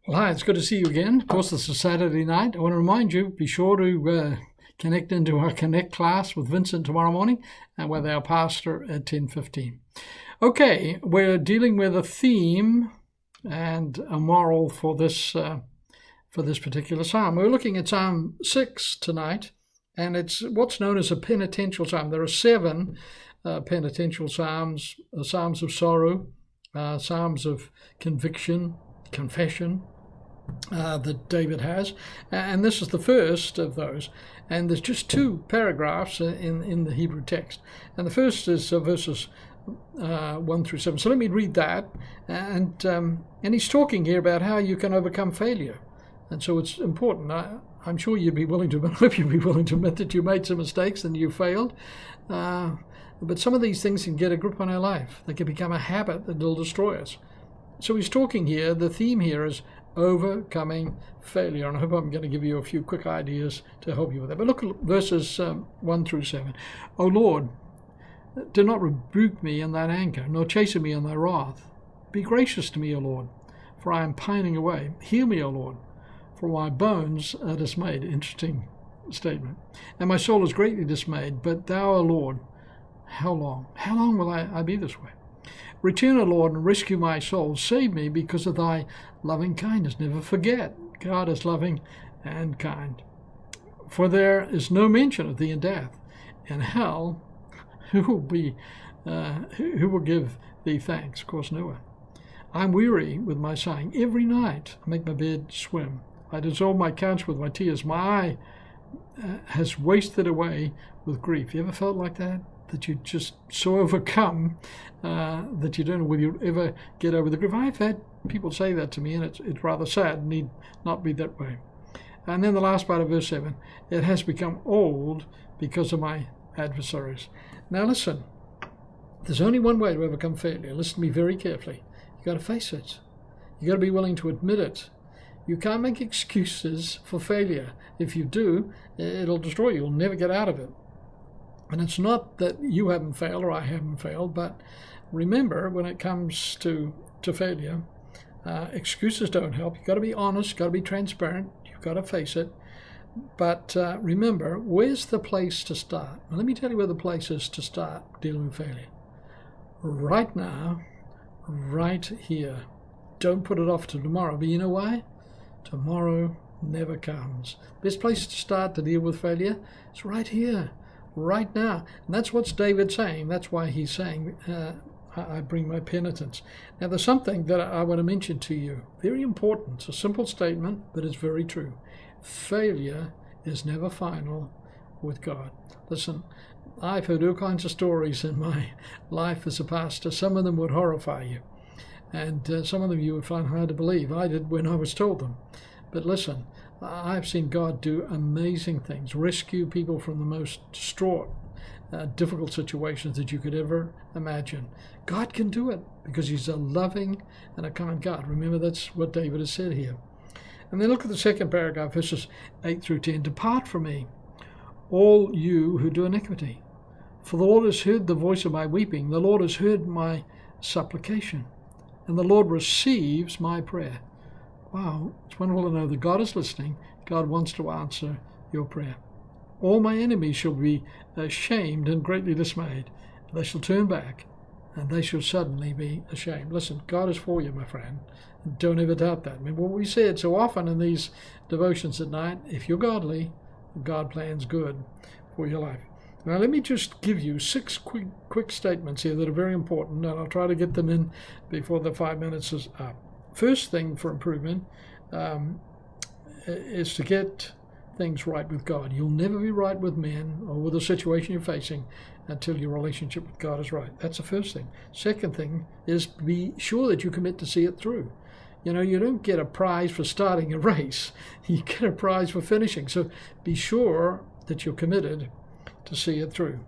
Well, hi, it's good to see you again. Of course, this is Saturday night. I want to remind you, be sure to connect into our Connect class with Vincent tomorrow morning and with our pastor at 10:15. Okay, we're dealing with a theme and a moral for this particular psalm. We're looking at Psalm 6 tonight, and it's what's known as a penitential psalm. There are 7 penitential psalms, psalms of sorrow, psalms of conviction, confession, that David has, and this is the first of those. And there's just 2 paragraphs in the Hebrew text, and the first is verses 1 through 7. So let me read that, and he's talking here about how you can overcome failure, and so it's important. I'm sure you'd be willing to, I hope you'd be willing to admit that you made some mistakes and you failed, but some of these things can get a grip on our life. They can become a habit that will destroy us. So he's talking here, the theme here is overcoming failure. And I hope I'm going to give you a few quick ideas to help you with that. But look at verses 1 through 7. O Lord, do not rebuke me in thine anger, nor chasten me in thy wrath. Be gracious to me, O Lord, for I am pining away. Heal me, O Lord, for my bones are dismayed. Interesting statement. And my soul is greatly dismayed. But thou, O Lord, how long? How long will I be this way? Return, O Lord, and rescue my soul. Save me because of thy loving kindness. Never forget, God is loving and kind. For there is no mention of thee in death. In hell, who will give thee thanks? Of course, no one. I'm weary with my sighing. Every night I make my bed swim. I dissolve my couch with my tears. My eye has wasted away with grief. You ever felt like that? That you're just so overcome that you don't know whether you'll ever get over the grief. I've had people say that to me, and it's rather sad. It need not be that way. And then the last part of verse 7, it has become old because of my adversaries. Now listen, there's only one way to overcome failure. Listen to me very carefully. You've got to face it. You've got to be willing to admit it. You can't make excuses for failure. If you do, it'll destroy you. You'll never get out of it. And it's not that you haven't failed or I haven't failed, but remember, when it comes to failure, excuses don't help. You've got to be honest, you've got to be transparent, you've got to face it. But remember, where's the place to start? Now, let me tell you where the place is to start dealing with failure. Right now, right here. Don't put it off to tomorrow. But you know why? Tomorrow never comes. Best place to start to deal with failure is right here. Right now. And that's what David's saying. That's why he's saying, I bring my penitence. Now, there's something that I want to mention to you. Very important. It's a simple statement, but it's very true. Failure is never final with God. Listen, I've heard all kinds of stories in my life as a pastor. Some of them would horrify you. And some of them you would find hard to believe. I did when I was told them. But listen, I've seen God do amazing things, rescue people from the most distraught, difficult situations that you could ever imagine. God can do it because he's a loving and a kind God. Remember, that's what David has said here. And then look at the second paragraph, verses 8 through 10. Depart from me, all you who do iniquity. For the Lord has heard the voice of my weeping. The Lord has heard my supplication. And the Lord receives my prayer. Wow, it's wonderful to know that God is listening. God wants to answer your prayer. All my enemies shall be ashamed and greatly dismayed. They shall turn back, and they shall suddenly be ashamed. Listen, God is for you, my friend. Don't ever doubt that. Remember what we said so often in these devotions at night. If you're godly, God plans good for your life. Now, let me just give you 6 quick statements here that are very important, and I'll try to get them in before the 5 minutes is up. First thing for improvement is to get things right with God. You'll never be right with men or with the situation you're facing until your relationship with God is right. That's the first thing. Second thing is be sure that you commit to see it through. You know, you don't get a prize for starting a race. You get a prize for finishing. So be sure that you're committed to see it through.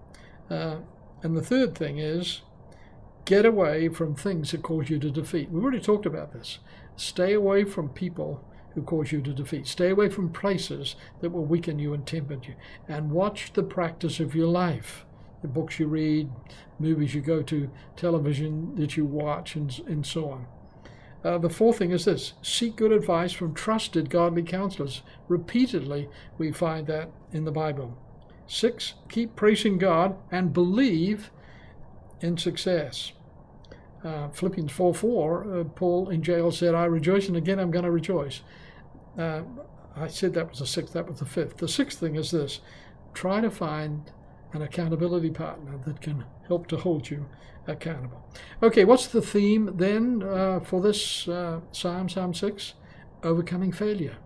And the third thing is get away from things that cause you to defeat. We've already talked about this. Stay away from people who cause you to defeat. Stay away from places that will weaken you and temper you. And watch the practice of your life. The books you read, movies you go to, television that you watch, and so on. The fourth thing is this: seek good advice from trusted godly counselors. Repeatedly, we find that in the Bible. 6, keep praising God and believe in success. Philippians 4:4, Paul in jail said, I rejoice, and again I'm going to rejoice. I said that was the 6th, that was the 5th. The 6th thing is this: try to find an accountability partner that can help to hold you accountable. Okay, what's the theme then for this Psalm 6? Overcoming failure.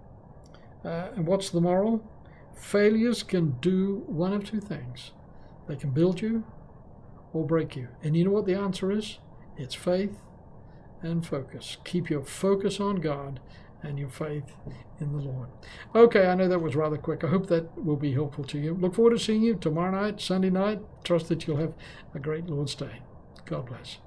And what's the moral? Failures can do one of two things. They can build you or break you. And you know what the answer is? It's faith and focus. Keep your focus on God and your faith in the Lord. Okay, I know that was rather quick. I hope that will be helpful to you. Look forward to seeing you tomorrow night, Sunday night. Trust that you'll have a great Lord's Day. God bless.